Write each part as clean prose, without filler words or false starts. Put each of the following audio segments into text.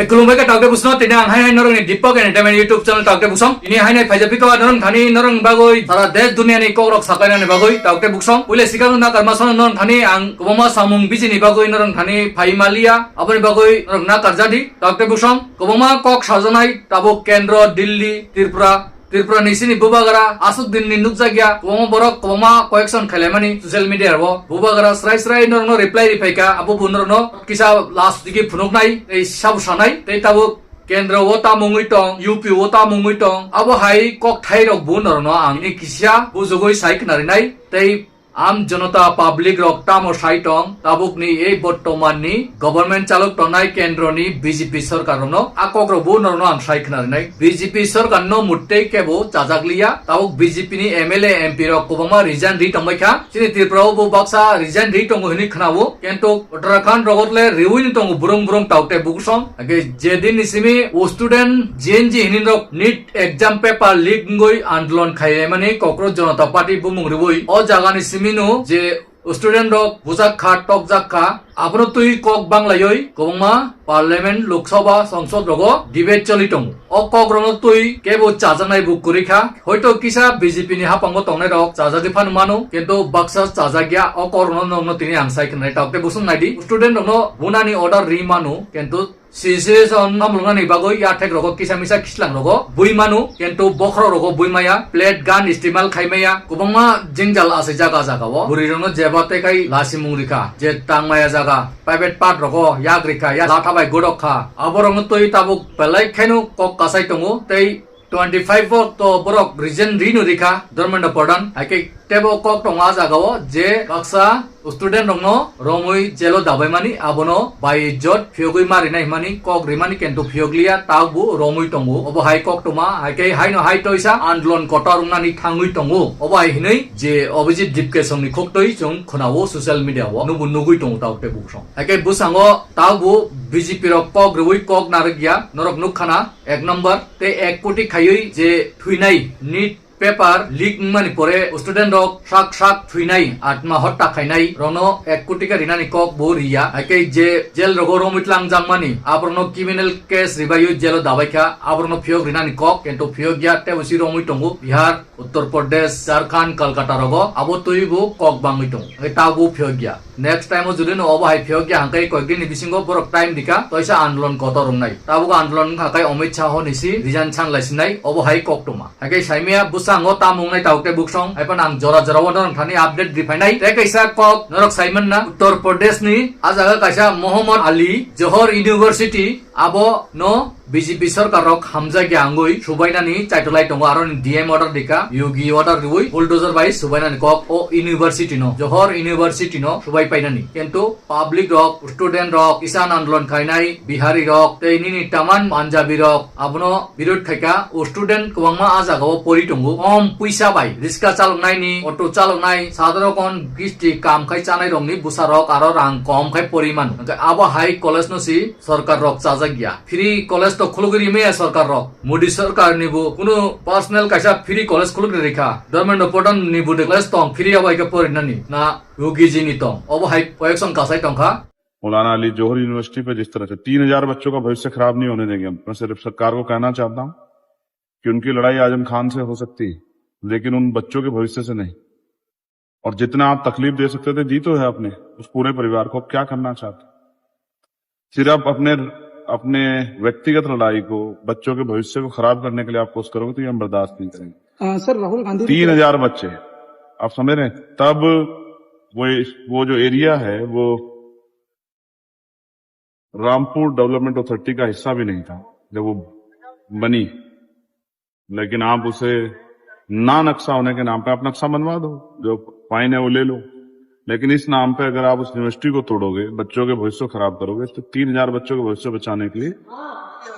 Kulumbai ka tawke busno tinang hai norong ni Deepak Entertainment YouTube channel tawke busong ini hai nai phajapi ka norong thani norong bagoi sara desh dunia ni korok sakai ni bagoi tawke busong pule sikang na karmason norong thani ang kobama samung biji ni bagoi norong thani phaimalia aboni bagoi norong na karjadi tawke busong kobama kok sajanai tabuk Kendra Delhi Tripura nisini bubagara asuk din ni nukjagya kobama borok kobama collection khalemani social media ro bubagara srai norong reply ka abu bunro kisa last digi phunuk nai ei sab sanai tei tabuk Kendra wota mungui tong, UP wota mungui tong, abo hai kok thai rok bu norno ang ni kisya bu jogoi sai knari nai tei আম জনতা public রক্তাম ও সাইটং তাবুকনি এই বর্তমাননি government চালক টনাই কেন্দ্রনি BJP সরকারনো আকগ্রবু নরনো আম সাইখনারনাই BJP সরকারনো মুট্টেই কেবো চাজাগলিয়া তাবুক BJP নি MLA MP rock কবমা resign রি টংবাইখা চিনি ত্রিপুরাও বু Baksa resign রি টং হনি খনাবো কিন্তু উত্তরাখণ্ড রগতলে রিউইন টং বুরং বুরং টাউতে বুকসং আগে যেদিন নিসিমি ও স্টুডেন্ট জেএনজি হিনিন রক নিট এক্সাম পেপার লিক গই আন্দোলন খাইয়ে মানে কক্রোচ জনতা পার্টি বুমুং রিবই ও জাগানি সিমিনো যে স্টুডেন্ট রক বুজাক্ষা টকজাক্ষা আপনো তুই কক বাংলায়ই কবংমা পার্লামেন্ট লোকসভা সংসদ রগ ডিবেট চলিটং ও কক রং তুই কেবো চাজানাই বুক করিখা হয়তো কিসা বিজেপি নি হাপাঙ্গ টংনাই রক চাজাদি ফান মানো কিন্তু বাক্সা চাজাগিয়া ও করন নং তিনি আংসাই খনাই টাকতে বুসুং নাইদি স্টুডেন্ট রং বুনানি অর্ডার রি মানো কিন্তু সিসিএসন নামলুঙানি বাগৈ ইয়াথেক রগ কিসা মিসা খিসলাং রগ বুই মানো কিন্তু বখর রগ বুইমায়া প্লেট গান ইস্তেমাল খাইমায়া কবংমা জিংজাল আছে জাগা জাগাও বুরি রং जेबाते kai lasi mungrika je tangmaya jaga private part rogo yagrika ya lathabai godokha aborong toi tabuk pelai khenu kok kasai tongo tei 25 to borok region rinu rika dormanda podan ake tebo kok tonga jagao je baksa student rongno romoi jelo dabai mani abono bai jot phiogoi mari nai mani kok rimani kento phioglia tabu romoi tongo obo hai kok toma ake hai no hai toisa andolon kotor nani thangui tongo obo hai hinai je obijit dipke songni khoktoi jong khonawo social media wo nubu nugui tongo taute busong ake busango tabu BJP rok kok roi kok narigya norok nukhana ek number te 1 crore খাইoi je thuinai nit paper leak মানি পরে student rock শাক থুইনাই আত্মা হত্যা খাইনাই রনো 1 কোটি কা রিনানি cock বরিয়া আকে যে জেল রগ রমিতলাং জাংমানি আবরনো ক্রিমিনাল কেস রিবাইউ জেল দাবাইখা আবরনো ফিয়ক রিনানি কক কিন্তু ফিয়ক গিয়া তেবসি রমি টঙ্গু বিহার উত্তর প্রদেশ ঝাড়খণ্ড কলকাতা রগ আবো তৈবু কক বাংই টং এই তাবু ফিয়ক গিয়া নেক্সট টাইম যদি নো অবহাই ফিয়ক গিয়া হাঙ্কাই কয়েকদিন বিসিঙ্গ বরক টাইম দিকা তয়সা আন্দোলন কত রংনাই তাবু আন্দোলন হাকাই Amit Shah নিসি Rizan Chang লাইসিনাই অবহাই cock টমা হাকাই সাইমিয়া sango tamung nai tawte buksong ai pan ang jora jora won thani update difainai te kaisa kok norok Simon na Uttar Pradesh ni ajaga kaisa Muhammad Ali Johor University abo no BJP সরকার রক হামজা গ্যাঙ্গই সুবাইনানি চাইটলাই টঙ্গ আরো DM order দিকা ইউগি অর্ডার রুই বুলডোজার বাই সুবাইনানি কক ও ইউনিভার্সিটি নো জহর ইউনিভার্সিটি নো সুবাই পাইনানি কিন্তু পাবলিক রক স্টুডেন্ট রক কিষান আন্দোলন খাইনাই বিহারি রক তেইনি তামান পাঞ্জাবি রক আবনো বিরোধ থাকা ও স্টুডেন্ট কবাংমা আজাগাও পরি টঙ্গু কম পয়সা বাই রিক্সা চালকনাইনি অটো চালকনাই সাধারণ গিস্টি কাম খাই চানাই রংনি বুসা রক আরো রাং কম খাই পরিমাণ আবো হাই কলেজ নসি সরকার রক চাজা গিয়া ফ্রি কলেজ তো খুলগরি মেয়া সরকার রক মোদি সরকার নিবু কোনো পার্সোনাল কাইসা ফ্রি কলেজ খুলগরি রেখা গভর্নমেন্ট পটন নিবু de কলেজ তং ফ্রি আবাইকে পরিনানি না योगी जी नी तong अब हाई पोएक्सन कासाई तंखा मौलाना अली जौहर यूनिवर्सिटी पे जिस तरह से 3000 बच्चों का भविष्य खराब नहीं होने देंगे मैं सिर्फ सरकार को कहना चाहता हूं कि उनकी लड़ाई आजम खान से हो सकती है लेकिन उन बच्चों के भविष्य से नहीं और जितना आप तकलीफ दे सकते थे दी तो है अपने उस पूरे परिवार को क्या करना चाहते सिर्फ अपने व्यक्तिगत लड़ाई को बच्चों के भविष्य को खराब करने के लिए आप कोशिश करोगे तो ये हम बर्दाश्त नहीं करेंगे सर राहुल गांधी 3000 बच्चे आप समझ रहे हैं तब वो जो एरिया है वो रामपुर डेवलपमेंट अथॉरिटी का हिस्सा भी नहीं था जब वो बनी लेकिन आप उसे ना नक्शा होने के नाम पे आप नक्शा बनवा दो जो फाइन है वो ले लो लेकिन इस नाम पे अगर आप उस यूनिवर्सिटी को तोड़ोगे बच्चों के भविष्य को खराब करोगे तो 3000 बच्चों के भविष्य बचाने के लिए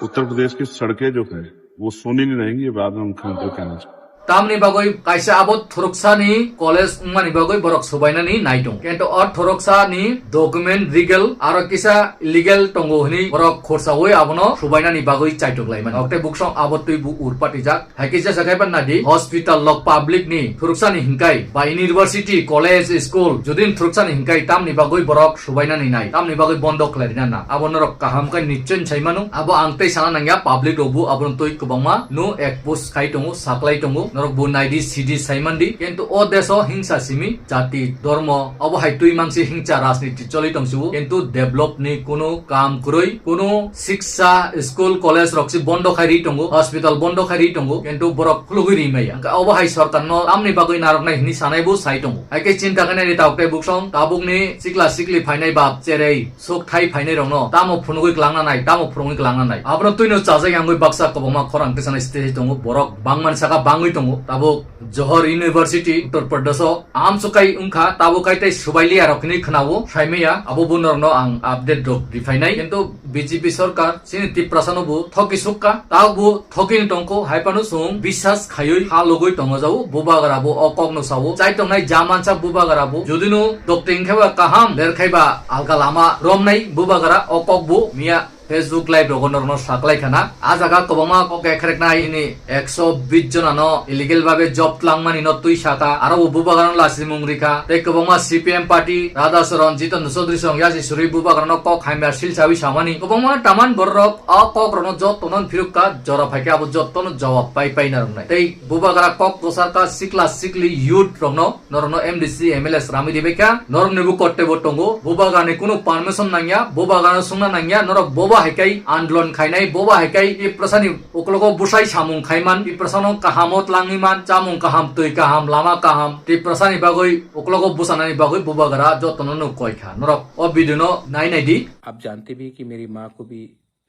उत्तर प्रदेश की सड़कें जो है वो सोनी नहीं रहेंगी ये बाद में मुख्यमंत्री कहना चाहिए tamni bagoi kaisa abot thoroksa ni college mani bagoi borok subaina ni naitong kento or thoroksa ni document legal aro kisa illegal tongo ni borok khorsa hoi abono subaina ni bagoi chaitok laiman okte buksong abot tui bu urpati jak hakisa sakaiban nadi hospital lok public ni thoroksa ni hingkai ba university college school jodin thoroksa ni hingkai tamni bagoi borok subaina ni nai tamni bagoi bondok laina na abonorok kaham kai nichen chaimanu abo angtei sana nangya public robu abon tui kubangma no ek post khai tongo saklai tongo norok bu naidi cd saimandi কিন্তু ও দেশ হিংসা সিমি জাতি ধর্ম অবহাই তুই মাংসি হিংসা রাজনীতি চলি তংসু কিন্তু ডেভেলপ নি কোনো কাম করই কোনো শিক্ষা স্কুল কলেজ রক্সি বন্ধ খাইরি টঙ্গু হসপিটাল বন্ধ খাইরি টঙ্গু কিন্তু বরক খুলুগিরি মাইয়া অবহাই সরকার ন আমনি বাগৈ নারক নাই হিনি সানাইবো সাই টঙ্গু আইকে চিন্তা কানে নি তাওকে বুকসং তাবুকনি সিকলা সিকলি ফাইনাই বাপ চেरै sok thai ফাইনাই রং ন তামো ফুনুগৈ গ্লাংনা নাই তামো ফুনুগৈ গ্লাংনা নাই আবর তুইনো চাজাই আঙ্গৈ Baksa কবমা খরাং তেসানা stage টঙ্গু Borok বাংমান Saka বাঙ্গৈ টঙ্গু Tabuk Johor University Uttar Pradesh am sukai ungkha tabo kaitai subaili arokni khnawo saimaya abo bunorno ang update dok difainai কিন্তু BJP সরকার sini tiprasanobu thoki sukka tabu thokin tongko haipanu sung বিশ্বাস খায়ই ha logoi tongo jau bubagarabo okogno sawo chaitongnai jamansa bubagarabo jodino dokting kheba kaham lerkhaiba alga lama romnai bubagara okogbu mia Facebook live rogonorno saklai khana ajaga kobama kok ekreknai ini 120 jonano illegal babe job tlangmani no tui saka aro bubagarano lasi mungrika tei kobama CPM party Radha Saron Jitan Chaudhary song yasi suri bubagarano kok haimar silsawi samani kobama taman borok kok rono jot tonon phirukka jora phaike abo jot tono jawab pai na rongnai tei bubagara kok prosarka sikla sikli youth rogno norono MDC MLS rami dibeka norong nebu kotte botongo bubagane kuno permission nangya bubagano sungna nangya norok boba hekai andolon khainai boba hekai i prasani oklogo busai samung khaiman i prasano kahamot langiman chamung kaham tui kaham lama kaham ti prasani bagoi oklogo busanani bagoi bubagara jotono koi kha norok o biduno nai di आप जानते भी कि मेरी माँ को भी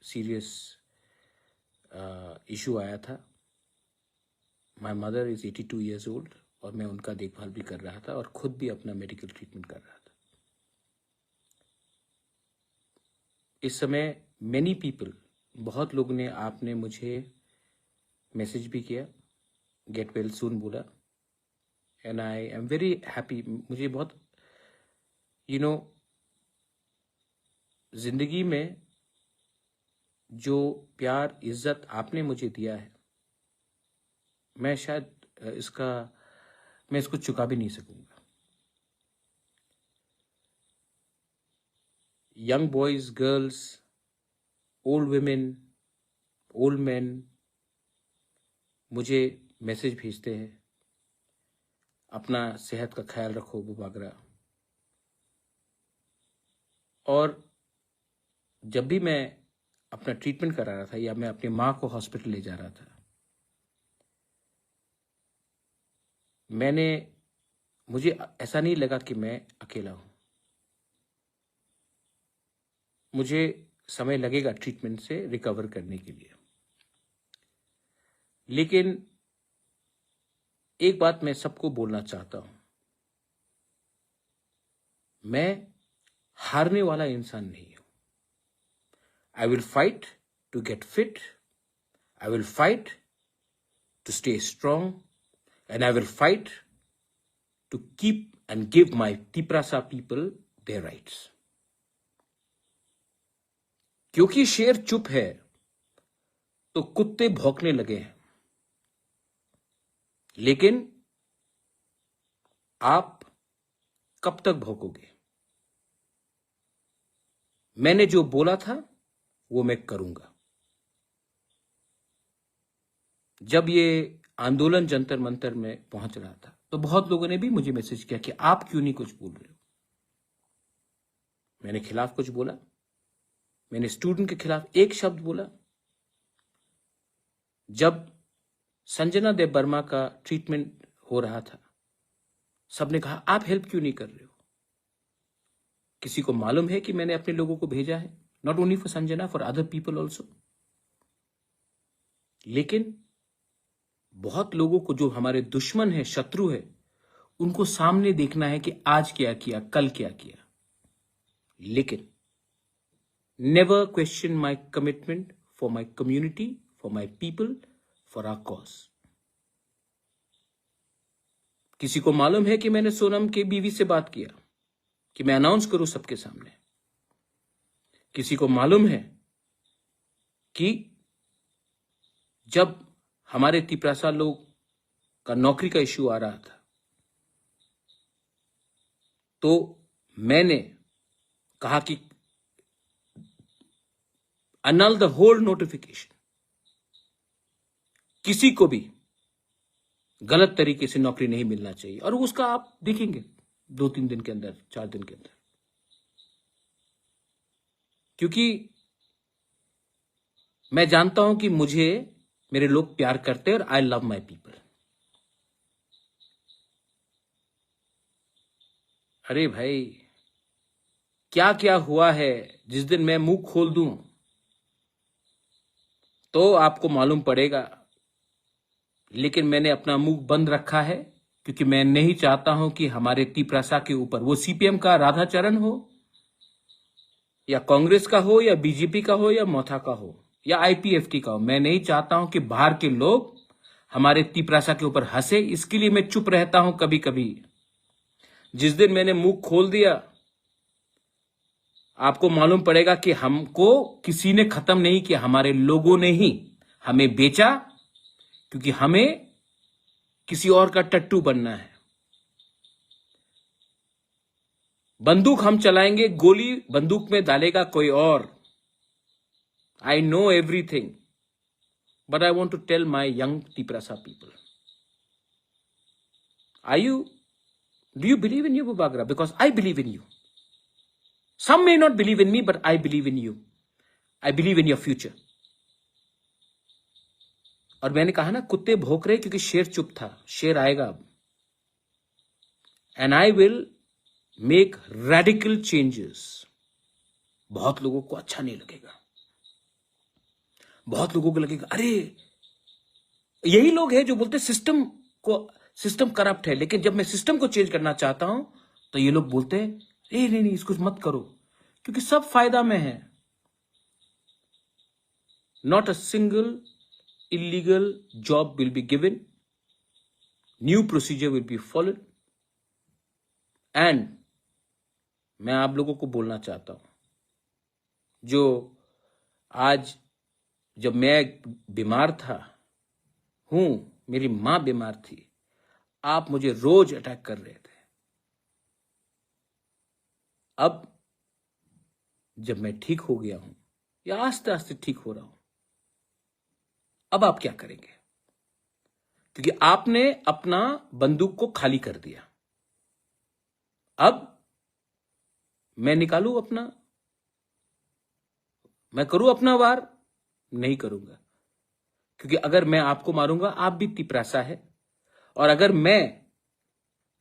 serious issue आया था my mother is 82 years old और मैं उनका देखभाल भी कर रहा था और खुद भी अपना मेडिकल ट्रीटमेंट कर रहा था इस समय मेनी पीपल बहुत लोगों ने आपने मुझे मैसेज भी किया गेट वेल सून बोला and I am very happy मुझे बहुत जिंदगी में जो प्यार इज्जत आपने मुझे दिया है मैं शायद मैं इसको चुका भी नहीं सकूंगा young boys girls old women old man मुझे मैसेज भेजते हैं अपना सेहत का ख्याल रखो बुबागरा और जब भी मैं अपना ट्रीटमेंट करा रहा था या मैं अपनी माँ को हॉस्पिटल ले जा रहा था मुझे ऐसा नहीं लगा कि मैं अकेला हूं मुझे समय लगेगा ट्रीटमेंट से रिकवर करने के लिए लेकिन एक बात मैं सबको बोलना चाहता हूं मैं हारने वाला इंसान नहीं हूं I will fight to get fit. I will fight to stay strong. And I will fight to keep and give my Tiprasa people their rights. क्योंकि शेर चुप है तो कुत्ते भौंकने लगे हैं लेकिन आप कब तक भौंकोगे मैंने जो बोला था वो मैं करूंगा जब ये आंदोलन जंतर मंतर में पहुंच रहा था तो बहुत लोगों ने भी मुझे मैसेज किया कि आप क्यों नहीं कुछ बोल रहे हो मैंने खिलाफ कुछ बोला मैंने स्टूडेंट के खिलाफ एक शब्द बोला जब संजना देव वर्मा का ट्रीटमेंट हो रहा था सबने कहा आप हेल्प क्यों नहीं कर रहे हो किसी को मालूम है कि मैंने अपने लोगों को भेजा है Not only for Sanjana, for other people also. लेकिन बहुत लोगों को जो हमारे दुश्मन है शत्रु है उनको सामने देखना है कि आज क्या किया कल क्या किया लेकिन never question my commitment for my community for my people for our cause किसी को मालूम है कि मैंने सोनम के बीवी से बात किया कि मैं अनाउंस करूं सबके सामने। किसी को मालूम है कि जब हमारे तिपरासा लोग का नौकरी का इश्यू आ रहा था तो मैंने कहा कि annul द होल नोटिफिकेशन, किसी को भी गलत तरीके से नौकरी नहीं मिलना चाहिए। और उसका आप देखेंगे 2-3 दिन के अंदर, 4 दिन के अंदर, क्योंकि मैं जानता हूं कि मुझे मेरे लोग प्यार करते हैं और आई लव माई पीपल। अरे भाई, क्या क्या हुआ है, जिस दिन मैं मुंह खोल दूं तो आपको मालूम पड़ेगा। लेकिन मैंने अपना मुंह बंद रखा है क्योंकि मैं नहीं चाहता हूं कि हमारे तिपरासा के ऊपर, वो सीपीएम का राधाचरण हो या कांग्रेस का हो या बीजेपी का हो या मोथा का हो या आईपीएफटी का हो, मैं नहीं चाहता हूं कि बाहर के लोग हमारे तिपरासा के ऊपर हंसे। इसके लिए मैं चुप रहता हूं कभी कभी। जिस दिन मैंने मुंह खोल दिया, आपको मालूम पड़ेगा कि हमको किसी ने खत्म नहीं किया, हमारे लोगों ने ही हमें बेचा, क्योंकि हमें किसी और का टट्टू बनना है। बंदूक हम चलाएंगे, गोली बंदूक में डालेगा कोई और। I know everything, but I want to tell my young Tiprasa people, do you believe in you, Bubagra? Because I believe in you. Some may not believe in me, but I believe in you. I believe in your future. और मैंने कहा ना, कुत्ते भौंक रहे क्योंकि शेर चुप था। शेर आएगा अब। And I will make radical changes. बहुत लोगों को अच्छा नहीं लगेगा। बहुत लोगों को लगेगा अरे, यही लोग हैं जो बोलते सिस्टम करप्ट है। लेकिन जब मैं सिस्टम को चेंज करना चाहता हूं तो ये लोग बोलते हैं नहीं, इसको मत करो, क्योंकि सब फायदा में है। Not a single illegal job will be given, new procedure will be followed, and मैं आप लोगों को बोलना चाहता हूं, जो आज जब मैं बीमार था, मेरी मां बीमार थी, आप मुझे रोज अटैक कर रहे थे। अब जब मैं ठीक हो गया हूं या आस्ते आस्ते ठीक हो रहा हूं, अब आप क्या करेंगे? क्योंकि आपने अपना बंदूक को खाली कर दिया। अब मैं निकालूं अपना, मैं करूं अपना वार? नहीं करूंगा, क्योंकि अगर मैं आपको मारूंगा, आप भी तिपरासा है। और अगर मैं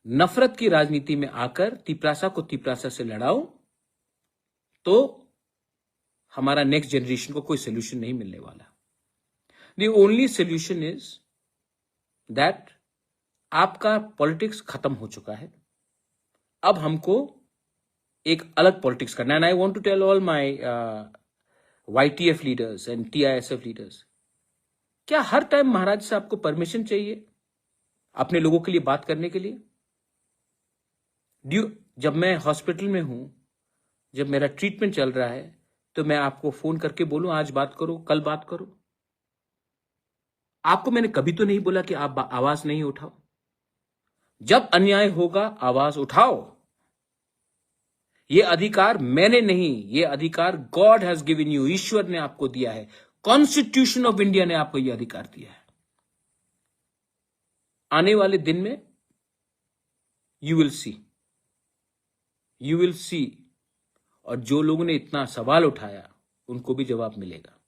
नफरत की राजनीति में आकर तिपरासा को तिपरासा से लड़ाऊं तो हमारा नेक्स्ट जनरेशन को कोई सोल्यूशन नहीं मिलने वाला। The only solution is that आपका पॉलिटिक्स खत्म हो चुका है। अब हमको एक अलग पॉलिटिक्स करना है। And I want to tell all my YTF leaders and TISF leaders, क्या हर टाइम महाराज से आपको परमिशन चाहिए अपने लोगों के लिए बात करने के लिए? जब मैं हॉस्पिटल में हूं, जब मेरा ट्रीटमेंट चल रहा है, तो मैं आपको फोन करके बोलूं आज बात करो, कल बात करो? आपको मैंने कभी तो नहीं बोला कि आप आवाज नहीं उठाओ। जब अन्याय होगा आवाज उठाओ। ये अधिकार मैंने नहीं, ये अधिकार गॉड हैज गिवन यू, ईश्वर ने आपको दिया है। कॉन्स्टिट्यूशन ऑफ इंडिया ने आपको यह अधिकार दिया है। आने वाले दिन में यू विल सी, और जो लोगों ने इतना सवाल उठाया उनको भी जवाब मिलेगा।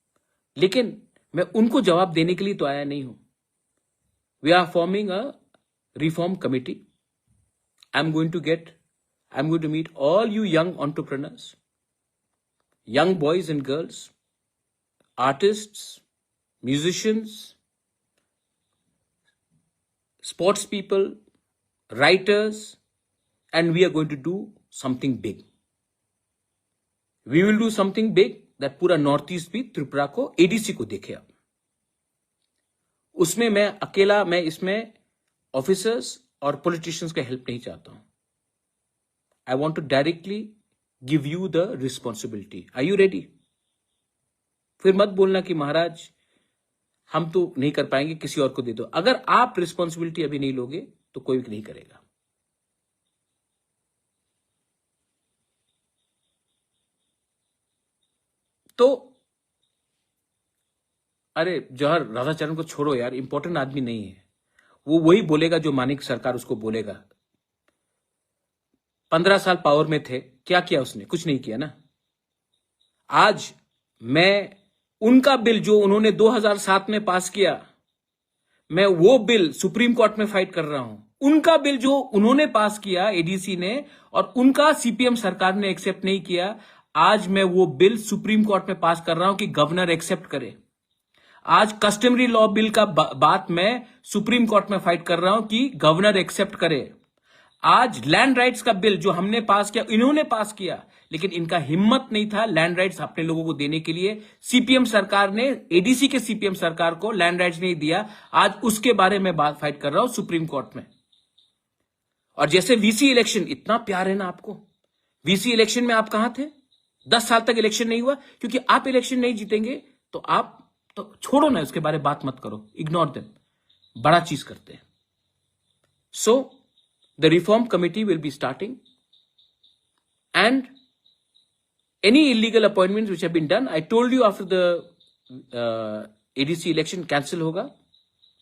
लेकिन मैं उनको जवाब देने के लिए तो आया नहीं हूं। We are forming a reform committee. I am going to meet all you young entrepreneurs, young boys and girls, artists, musicians, sports people, writers, and we are going to do something big. We will do something big that पूरा north east भी त्रिपुरा को, ADC को देखे। अब उसमें मैं अकेला, मैं इसमें ऑफिसर्स और पॉलिटिशियंस का हेल्प नहीं चाहता हूं. I want to directly give you the responsibility. Are you ready? फिर मत बोलना कि महाराज हम तो नहीं कर पाएंगे, किसी और को दे दो. अगर आप रिस्पॉन्सिबिलिटी अभी नहीं लोगे तो कोई भी नहीं करेगा. तो अरे जौहर राधाचरण को छोड़ो यार, इंपॉर्टेंट आदमी नहीं है वो. वही बोलेगा जो मानिक सरकार उसको बोलेगा. 15 साल पावर में थे, क्या किया उसने? कुछ नहीं किया ना. आज मैं उनका बिल जो उन्होंने 2007 में पास किया, मैं वो बिल सुप्रीम कोर्ट में फाइट कर रहा हूं. उनका बिल जो उन्होंने पास किया एडीसी ने, और उनका सीपीएम सरकार ने एक्सेप्ट नहीं किया, आज मैं वो बिल सुप्रीम कोर्ट में पास कर रहा हूं कि गवर्नर एक्सेप्ट करे. आज कस्टमरी लॉ बिल का बात मैं सुप्रीम कोर्ट में फाइट कर रहा हूं कि गवर्नर एक्सेप्ट करे. आज लैंड राइट्स का बिल जो हमने पास किया, इन्होंने पास किया, लेकिन इनका हिम्मत नहीं था लैंड राइट्स अपने लोगों को देने के लिए. सीपीएम सरकार ने एडीसी के सीपीएम सरकार को लैंड राइट्स नहीं दिया. आज उसके बारे में बात फाइट कर रहा हूं सुप्रीम कोर्ट में. और जैसे वीसी इलेक्शन, इतना प्यार है ना आपको. वीसी इलेक्शन में आप कहां थे? 10 साल तक इलेक्शन नहीं हुआ, क्योंकि आप इलेक्शन नहीं जीतेंगे तो आप तो छोड़ो ना, उसके बारे में बात मत करो, इग्नोर देम. बड़ा चीज करते हैं. So the reform committee will be starting, and any illegal appointments which have been done, I told you after the ADC election cancel होगा.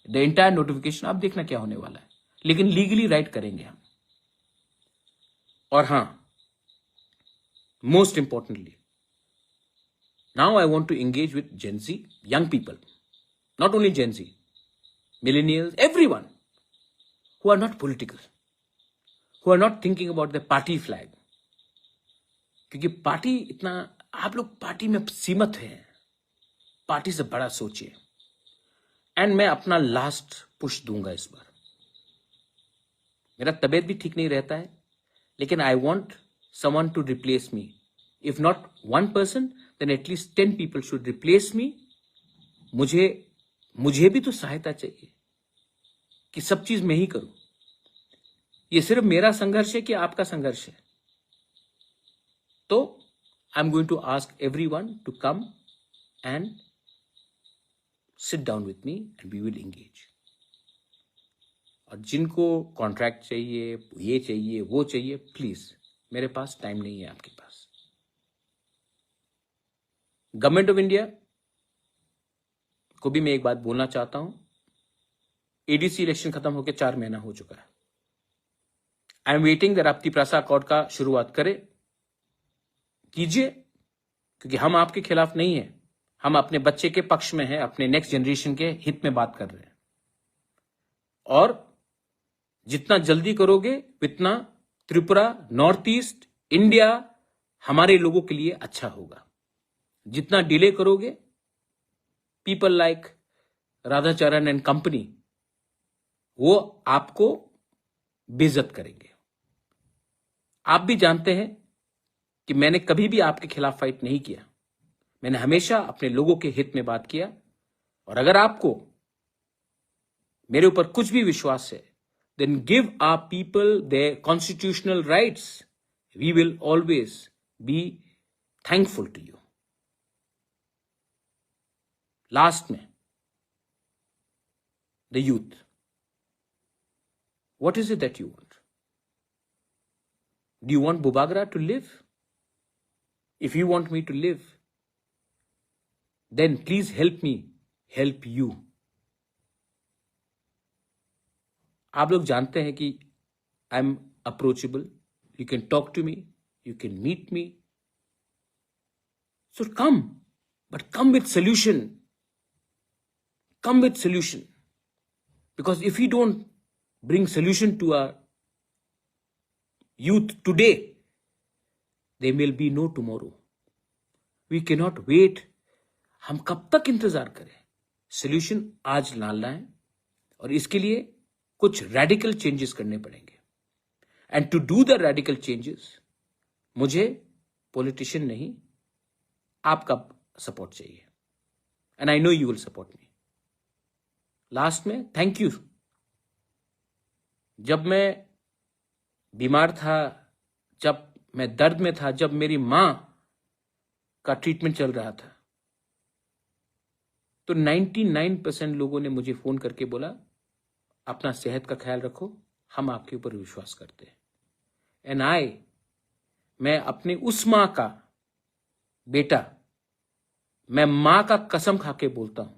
The entire notification आप देखना क्या होने वाला है, लेकिन लीगली राइट करेंगे हम. और हां, most importantly, now I want to engage with Gen Z, young people, not only Gen Z, millennials, everyone who are not political, who are not thinking about the party flag. क्योंकि party इतना, आप लोग party में सीमित हैं. Party से बड़ा सोचिए. एंड मैं अपना लास्ट पुश दूंगा इस बार. मेरा तबीयत भी ठीक नहीं रहता है, लेकिन I want someone to replace me. If not 1 person, then at least 10 people should replace me. मुझे भी तो सहायता चाहिए कि सब चीज मैं ही करूं. ये सिर्फ मेरा संघर्ष है कि आपका संघर्ष है? तो I am going to ask everyone to come and sit down with me and we will engage. और जिनको कॉन्ट्रैक्ट चाहिए, ये चाहिए, वो चाहिए, प्लीज, मेरे पास टाइम नहीं है आपके पास. गवर्नमेंट ऑफ इंडिया को भी मैं एक बात बोलना चाहता हूं. एडीसी इलेक्शन खत्म होकर 4 महीना हो चुका है. आई एम वेटिंग दैट राप्ती प्रासा अकॉर्ड का शुरुआत करें, कीजिए, क्योंकि हम आपके खिलाफ नहीं है. हम अपने बच्चे के पक्ष में हैं, अपने नेक्स्ट जनरेशन के हित में बात कर रहे हैं. और जितना जल्दी करोगे उतना त्रिपुरा, नॉर्थ ईस्ट, इंडिया हमारे लोगों के लिए अच्छा होगा. जितना डिले करोगे, people like Radhacharan and company वो आपको बेइज्जत करेंगे. आप भी जानते हैं कि मैंने कभी भी आपके खिलाफ फाइट नहीं किया. मैंने हमेशा अपने लोगों के हित में बात किया. और अगर आपको मेरे ऊपर कुछ भी विश्वास है, then give our people their constitutional rights. We will always be thankful to you. Last में, the youth, what is it that you want? Do you want बुबागरा to live? If you want me to live, then please help me help you. आप लोग जानते हैं कि I am approachable. You can talk to me, you can meet me. So come, but come with solution. Come with solution. Because if you don't bring solution to our youth today, there will be no tomorrow. We cannot wait. हम कब तक इंतजार करें? Solution आज लाना है, और इसके लिए कुछ रेडिकल चेंजेस करने पड़ेंगे. And to do the radical changes, मुझे पॉलिटिशियन नहीं, आपका सपोर्ट चाहिए. And I know you will support me. Last में थैंक यू जब मैं बीमार था, जब मैं दर्द में था, जब मेरी मां का ट्रीटमेंट चल रहा था, तो 99% लोगों ने मुझे फोन करके बोला अपना सेहत का ख्याल रखो, हम आपके ऊपर विश्वास करते हैं। एंड मैं अपने उस मां का बेटा, मैं मां का कसम खा के बोलता हूं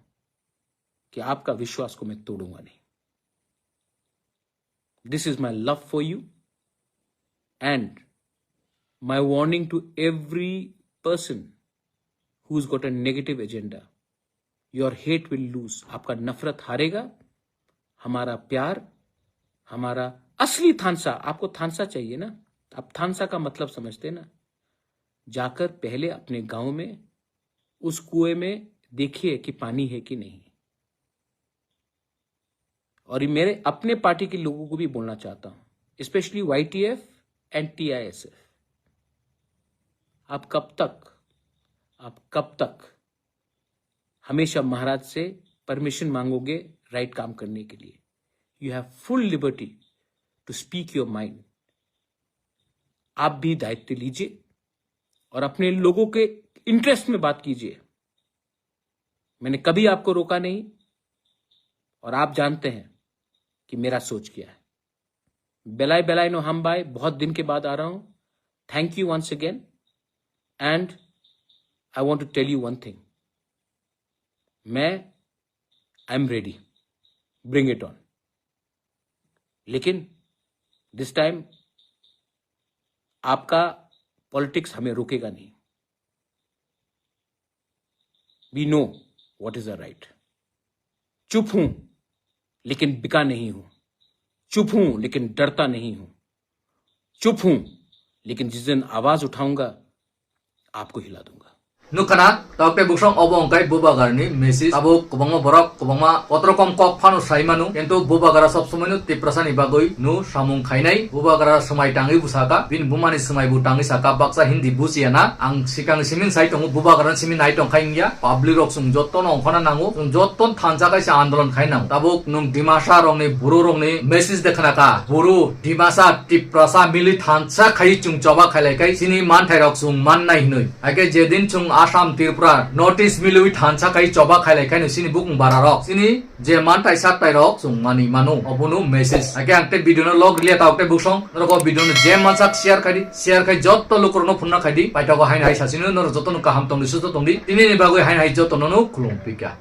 कि आपका विश्वास को मैं तोड़ूंगा नहीं। This is my love for you and my warning to every person who's got a negative agenda. Your hate will lose. आपका नफरत हारेगा, हमारा प्यार, हमारा असली थानसा, आपको थानसा चाहिए ना, आप थानसा का मतलब समझते ना, जाकर पहले अपने गांव में उस कुएं में देखिए कि पानी है कि नहीं। और ये मेरे अपने पार्टी के लोगों को भी बोलना चाहता हूं, स्पेशली YTF एंड TISF, आप कब तक हमेशा महाराज से परमिशन मांगोगे राइट काम करने के लिए? You have full liberty to speak your mind. आप भी दायित्व लीजिए और अपने लोगों के इंटरेस्ट में बात कीजिए। मैंने कभी आपको रोका नहीं और आप जानते हैं कि मेरा सोच क्या है। बेलाई नो हम बाय, बहुत दिन के बाद आ रहा हूं। Thank you once again and I want to tell you one thing. I am ready. Bring it on. लेकिन this time आपका पॉलिटिक्स हमें रोकेगा नहीं। We know what is the right. चुप हूं लेकिन बिका नहीं हूं। चुप हूं लेकिन डरता नहीं हूं। चुप हूं लेकिन जिस दिन आवाज उठाऊंगा आपको हिला दूंगा। Nukana, Dr. Busong Obongkai Bubagarni, Mrs. Abu Kubama Borok, Kubama, Otrokom Kok Pano Saimanu, Kento Bubagara Subsuminu, Tiprasani Bagoi, Nu, Samung Kainai, Bubagara Sumaitangi Busaka, Bin Bumani Sumai Butangi Saka, Baksa Hindi Busiana, Ang Sikang Simin Saitong, Bubagaran Simin Naitong Kainya, Public Roxum Joton on Honanango, Joton Tanzaka Andron Kainam, Tabuk Num Dimasa Rongni, Buru Rongni, Mrs. de Kanaka, Buru, Dimasa, Tiprasa, Militanza Kaichung Java Kalekai, Sini Mantai Roxum, Man Nainui, Ake Jedin Chung Assam Tirpura notice milui thansa kai choba khailai kai sini bukung bararok sini je man tai sat tai rok sung mani manu obunu message age angte video no log lia taukte busong noko video no je man sak share kai jotto lokur no phunna khai di paita ko hain hai sasinu no joto no kaham tong disu to tong di tini ni bagoi hain hai joto no khulung pika